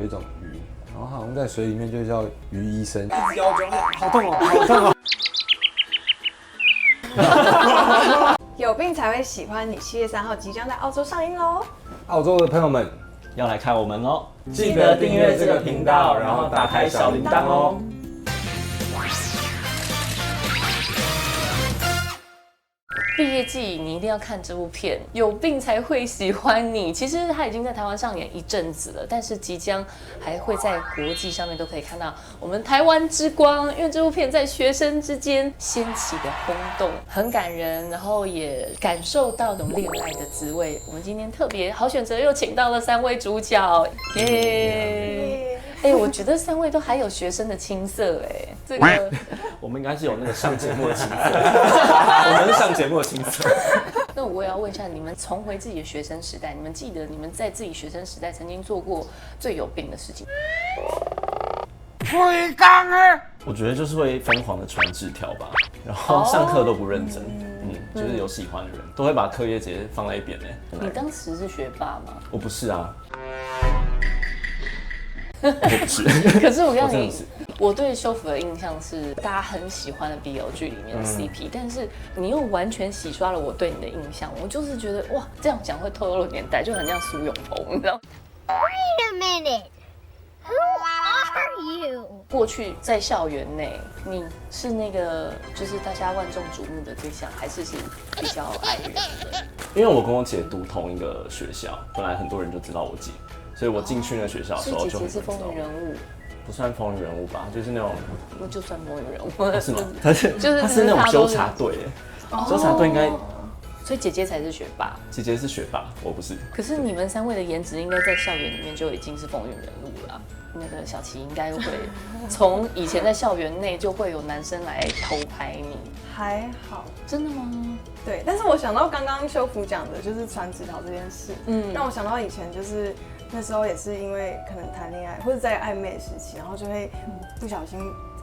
一种鱼，然后好像在水里面就叫鱼医生。腰椎好痛哦，好痛哦！有病才会喜欢你7月3号即将在澳洲上映喽！澳洲的朋友们要来看我们哦，记得订阅这个频道，然后打开小铃铛哦。毕业季你一定要看这部片，有病才会喜欢你。其实它已经在台湾上演一阵子了，但是即将还会在国际上面都可以看到我们台湾之光。因为这部片在学生之间掀起的轰动很感人，然后也感受到那种恋爱的滋味。我们今天特别好选择又请到了3位主角，耶！我觉得3位都还有学生的青涩，这个我们应该是有那个上节目的青涩，我们是上节目的青涩。那我也要问一下，你们重回自己的学生时代，你们记得你们在自己学生时代曾经做过最有病的事情？我觉得就是会疯狂的传纸条吧，然后上课都不认真，就是有喜欢的人都会把课业直接放在一边。你当时是学霸吗？我不是啊。我不是，可是我告诉你，我对修福的印象是大家很喜欢的 BL 剧里面的 CP，但是你又完全洗刷了我对你的印象。我就是觉得哇，这样讲会透露年代，就很像苏永朋，你知道 Wait a minute, who are you? 过去在校园内，你是那个就是大家万众瞩目的对象，还是比较爱人的？因为我跟我姐读同一个学校，本来很多人就知道我姐。所以我进去那学校的时候就很是风云人物，不算风云人物吧，就是那种，那就算风云人物，是吗？他是那种纠察队，纠察队应该，所以姐姐才是学霸，姐姐是学霸，我不是。可是你们3位的颜值应该在校园里面就已经是风云人物了。那个小琪应该会从以前在校园内就会有男生来偷拍你，还好，真的吗？对，但是我想到刚刚修福讲的就是传纸条这件事，让我想到以前就是那时候也是因为可能谈恋爱或者在暧昧的时期，然后就会不小心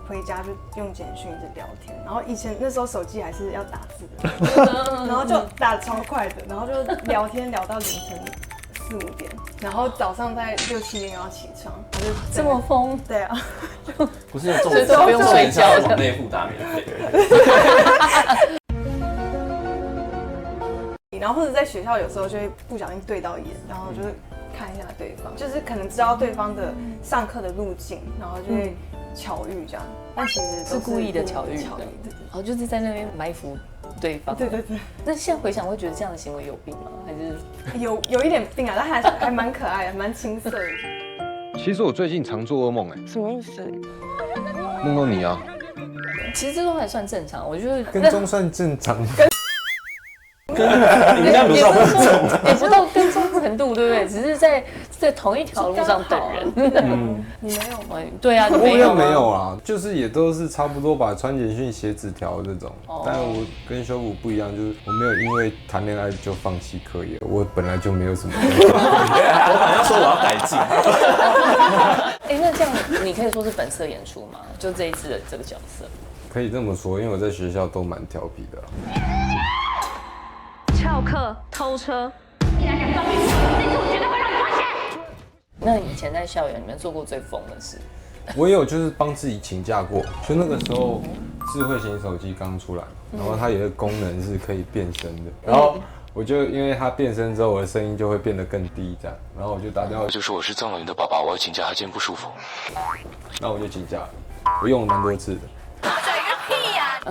回家就用简讯一直聊天，然后以前那时候手机还是要打字的，然后就打得超快的，然后就聊天聊到凌晨4、5点，然后早上在6、7点要起床，就这么疯？对啊，不是重点，不用睡觉，往内裤打免费。然后或者在学校有时候就会不小心对到眼，然后就是看一下对方，就是可能知道对方的上课的路径，然后就会巧遇这样，但其实是故意的巧遇，哦，就是在那边埋伏对方。对。那现在回想会觉得这样的行为有病吗？还是有一点病啊，但还蛮可爱的，蛮青涩的。其实我最近常做噩梦，什么意思？梦到你啊。其实这都还算正常，我觉得跟踪算正常。你应该不是也不到跟踪程度，对不对？只是在同一条路上等人。你没有吗？对啊，你我也没有没有啊，就是也都是差不多把传简讯、写纸条这种。但我跟修福不一样，就是我没有因为谈恋爱就放弃课业，我本来就没有什么。我本来要说我要改进。那这样你可以说是本色演出吗？就这一次的这个角色。可以这么说，因为我在学校都蛮调皮的。翘课、偷车，既然敢撞我，这次我绝对会让你发现。那你以前在校园里面做过最疯的事？我也有就是帮自己请假过，就那个时候智慧型手机刚出来，然后它有一个功能是可以变声的，然后我就因为它变声之后，我的声音就会变得更低这样，然后我就打电话就说我是藏老人的爸爸，我要请假，他今天不舒服。然后我就请假，我用了蛮多次的。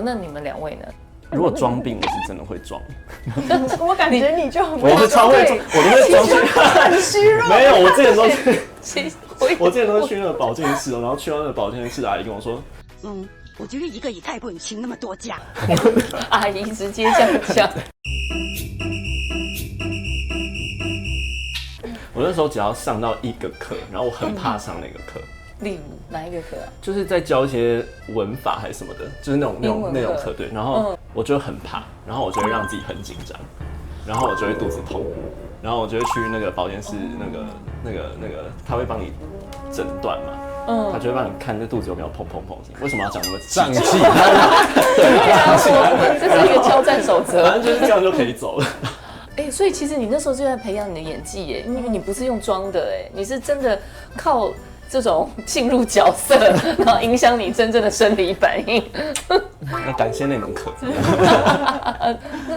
那你们2位呢？如果装病，我是真的会装。我感觉你就很我是超会装，我都会装很虚弱。没有，我之前都是，我之前都是去那个保健室，然后去到那个保健室，阿姨跟我说，我觉得一个也太不能请那么多假。阿姨直接这样讲。我那时候只要上到一个课，然后我很怕上那个课。例如哪一个课啊？就是在教一些文法还是什么的，就是那种课对。然后我就很怕，然后我就会让自己很紧张，然后我就会肚子痛，然后我就会去那个保健室，那个他会帮你诊断嘛，他就会帮你看那肚子有没有砰砰砰声。为什么要讲那么胀气？对啊，这是一个交战守则，反正就是这样就可以走了。所以其实你那时候就在培养你的演技耶，因为你不是用装的哎，你是真的靠这种进入角色，然后影响你真正的生理反应。那感谢那门课。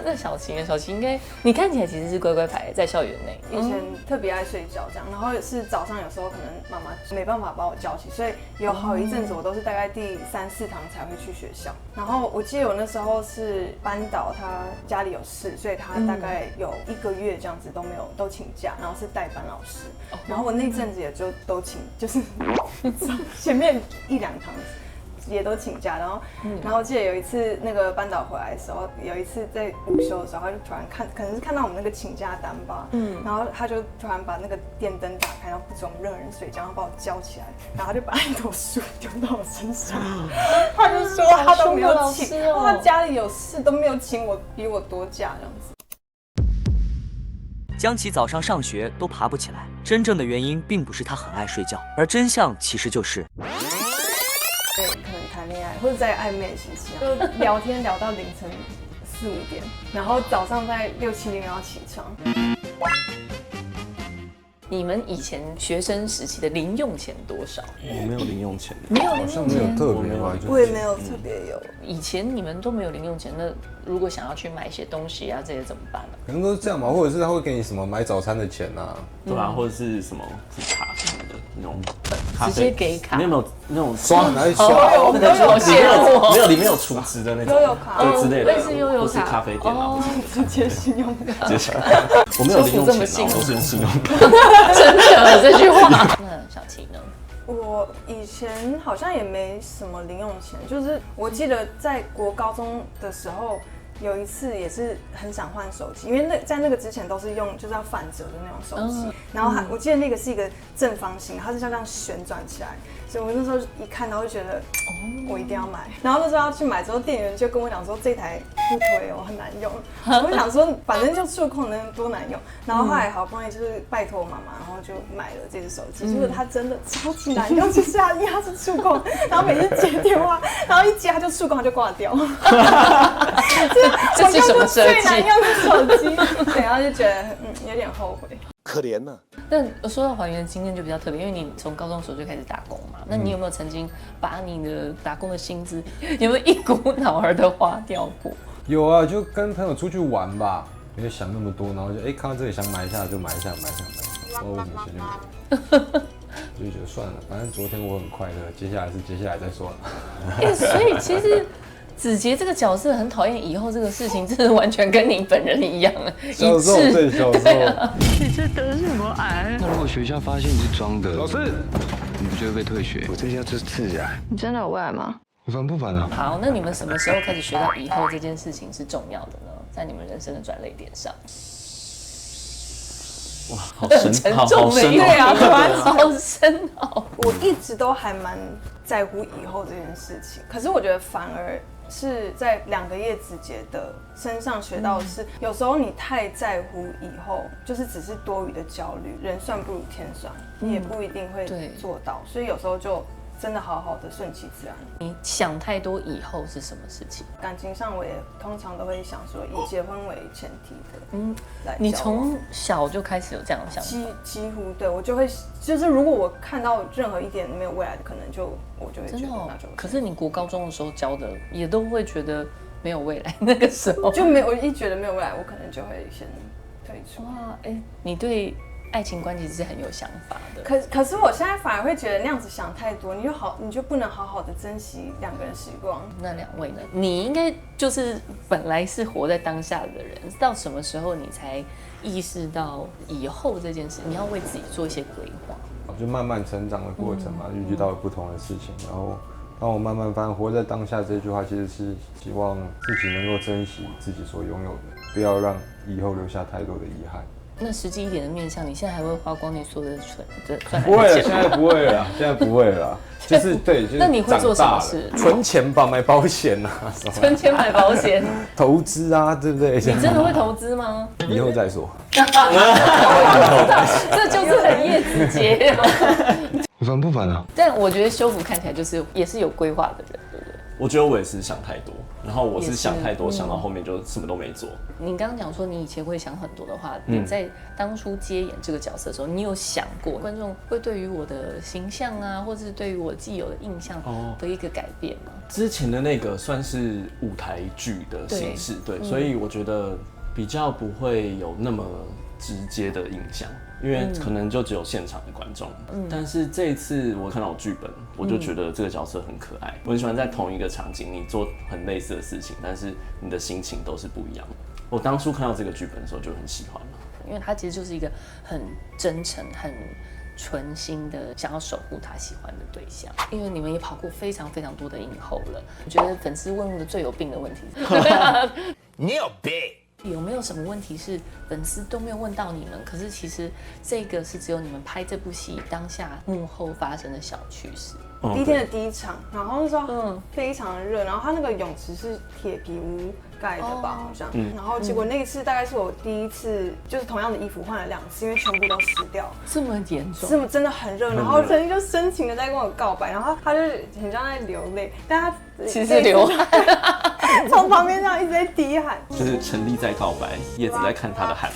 那小晴应该你看起来其实是乖乖牌，在校园内。以前特别爱睡觉这样，然后是早上有时候可能妈妈没办法把我叫起，所以有好一阵子我都是大概第3、4堂才会去学校。然后我记得我那时候是班导他家里有事，所以他大概有1个月这样子都请假，然后是代班老师。然后我那阵子也就都请，就是前面1、2堂也都请假，然后记得有一次那个班导回来的时候，有一次在午休的时候，他就突然可能是看到我们那个请假单吧，然后他就突然把那个电灯打开，然后不准任何人睡觉，然后把我叫起来，然后他就把一坨书丢到我身上，他就说他都没有请，他家里有事都没有请我，比我多假这样子。江琪早上上学都爬不起来，真正的原因并不是他很爱睡觉，而真相其实就是对，可能谈恋爱或者在暧昧时期，就聊天聊到凌晨4、5点，然后早上在6、7点要起床。你们以前学生时期的零用钱多少？我没有零用钱，没有好像没有特别吧，我也没有特别有。以前你们都没有零用钱，那如果想要去买一些东西啊，这些怎么办呢？可能都是这样吧，或者是他会给你什么买早餐的钱啊，对吧？或者是什么卡什么的那种咖啡，直接给卡，你有没有那种刷拿去刷？那个好羡慕没有里面有储值的那种悠游卡对之类的，类似悠游卡或是咖啡店啊，直接信用卡。接下来我没有零用钱啊，我是用信用卡。真的这句话。那小琪呢？我以前好像也没什么零用钱，就是我记得在国高中的时候，有一次也是很想换手机，因为在那个之前都是用就是要反折的那种手机，然后我记得那个是一个正方形，它是像这样旋转起来，所以我那时候一看到就觉得，我一定要买。然后那时候要去买之后，店员就跟我讲说这台不推哦，很难用。我就想说反正就触控能多难用，然后后来好不容易就是拜托我妈妈，然后就买了这只手机，结果它真的超级难用，就是它是触控，然后每次接电话，然后一接它就触控它就挂掉。这是什么设计？最难用的手机，对，然后就觉得有点后悔。可怜呐。但说到还原的经验就比较特别，因为你从高中的时候就开始打工嘛。那你有没有曾经把你的打工的薪资有没有一股脑儿的花掉过？有啊，就跟朋友出去玩吧，没有想那么多，然后就看到这里想买一下就买一下，然后为什么钱就没了？就觉得算了，反正昨天我很快乐，接下来再说了。所以其实子杰这个角色很讨厌以后这个事情，真的完全跟你本人一样，小时候对小时候，你这得什么癌？那如果学校发现你是装的，老师，你不就会被退学？我这下就是自然。你真的有未来吗？你烦不烦啊？好，那你们什么时候开始学到以后这件事情是重要的呢？在你们人生的转捩点上。哇，好深，好重的深对啊，哦。好深哦。我一直都还蛮在乎以后这件事情，可是我觉得反而是在2个叶子杰的身上学到的是，有时候你太在乎以后，就是只是多余的焦虑。人算不如天算，你也不一定会做到，所以有时候就真的好好的顺其自然。你想太多以后是什么事情？感情上我也通常都会想说以结婚为前提的，来你从小就开始有这样的想法？几乎对我就会，就是如果我看到任何一点没有未来的可能，我就会觉得那就。可是你国高中的时候教的也都会觉得没有未来，那个时候就没有，我一觉得没有未来，我可能就会先退出。哇，你对爱情观其实是很有想法的。可是我现在反而会觉得那样子想太多，你就不能好好的珍惜2个人时光。那2位呢？你应该就是本来是活在当下的人，到什么时候你才意识到以后这件事，你要为自己做一些规划？就慢慢成长的过程嘛，遇到了不同的事情，然后当我慢慢发现活在当下这句话，其实是希望自己能够珍惜自己所拥有的，不要让以后留下太多的遗憾。那实际一点的面向，你现在还会花光你所有的赚不会了，现在不会了，现在不会了，就是对，就是那你会做什么事？存钱吧，买保险啊，存钱买保险，投资啊，对不对？你真的会投资吗？以后再说。这就是很叶子杰。你烦不烦啊？但我觉得修福看起来就是也是有规划的人，对不对？我觉得我也是想太多，然后我是想太多，想到后面就什么都没做。你刚刚讲说你以前会想很多的话，你在当初接演这个角色的时候，你有想过观众会对于我的形象啊，或者是对于我既有的印象的一个改变吗？之前的那个算是舞台剧的形式，对，所以我觉得比较不会有那么直接的印象。因为可能就只有现场的观众，但是这一次我看到剧本，我就觉得这个角色很可爱。我很喜欢在同一个场景你做很类似的事情，但是你的心情都是不一样的。我当初看到这个剧本的时候就很喜欢了，因为他其实就是一个很真诚、很纯心的想要守护他喜欢的对象。因为你们也跑过非常非常多的影后了，我觉得粉丝问的最有病的问题你有病。有没有什么问题是粉丝都没有问到你们？可是其实这个是只有你们拍这部戏当下幕后发生的小趣事。第一天的第一场，然后那时候非常的热，然后他那个泳池是铁皮屋盖的吧，好像。然后结果那一次大概是我第一次，就是同样的衣服换了2次，因为全部都湿掉。这么严重？这么真的很热，然后曾经就深情的在跟我告白，然后他就很像在流泪，但他其实流汗，从旁边这样一直在低喊，就是陈立在告白，叶子在看他的汗。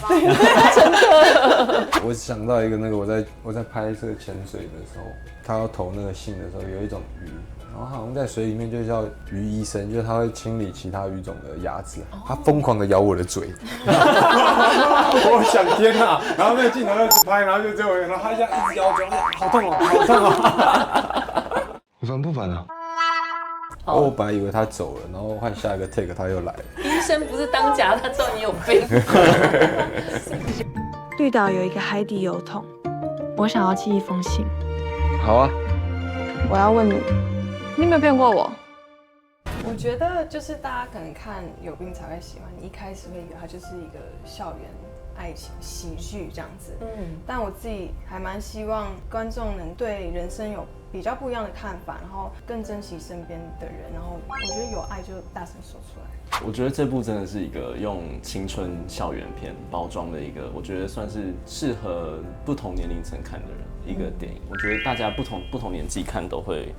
真的。我想到一个那个我在拍摄潜水的时候，他要投那个信的时候，有一种鱼，然后好像在水里面就叫鱼医生，就是他会清理其他鱼种的牙齿，他疯狂的咬我的嘴。我想天哪！然后那个镜头就只拍，然后就只有人，然后他一直咬嘴，好痛哦，好痛哦。你烦不烦啊？我本来以为他走了，然后换下一个 take 他又来了。医生不是当假，他知道你有病。绿岛有一个海底邮筒，我想要寄一封信。好啊。我要问你，你有没有骗过我？我觉得就是大家可能看有病才会喜欢你，一开始会以为它就是一个校园爱情喜剧这样子。但我自己还蛮希望观众能对人生有比较不一样的看法，然后更珍惜身边的人，然后我觉得有爱就大声说出来。我觉得这部真的是一个用青春校园片包装的一个，我觉得算是适合不同年龄层看的人一个电影。我觉得大家不同年纪看都会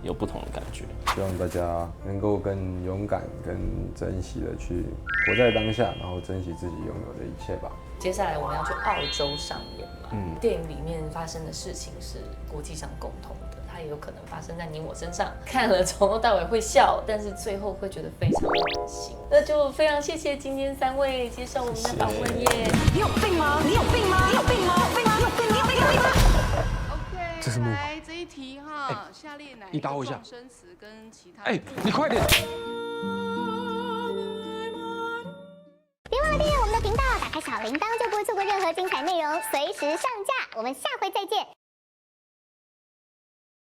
有不同的感觉。希望大家能够更勇敢、更珍惜的去活在当下，然后珍惜自己拥有的一切吧。接下来我们要去澳洲上演嘛，电影里面发生的事情是国际上共同的，它也有可能发生在你我身上。看了从头到尾会笑，但是最后会觉得非常温馨。那就非常谢谢今天3位接受我们的访问耶。你有病吗？你有病吗？你有病吗？你有病吗？你有病吗？你有病吗？这是木马。来这一题哈，下列哪你打我一下。生词跟其他？你快点！别忘了订阅我们的频道，打开小铃铛就不会错过任何精彩内容，随时上架。我们下回再见。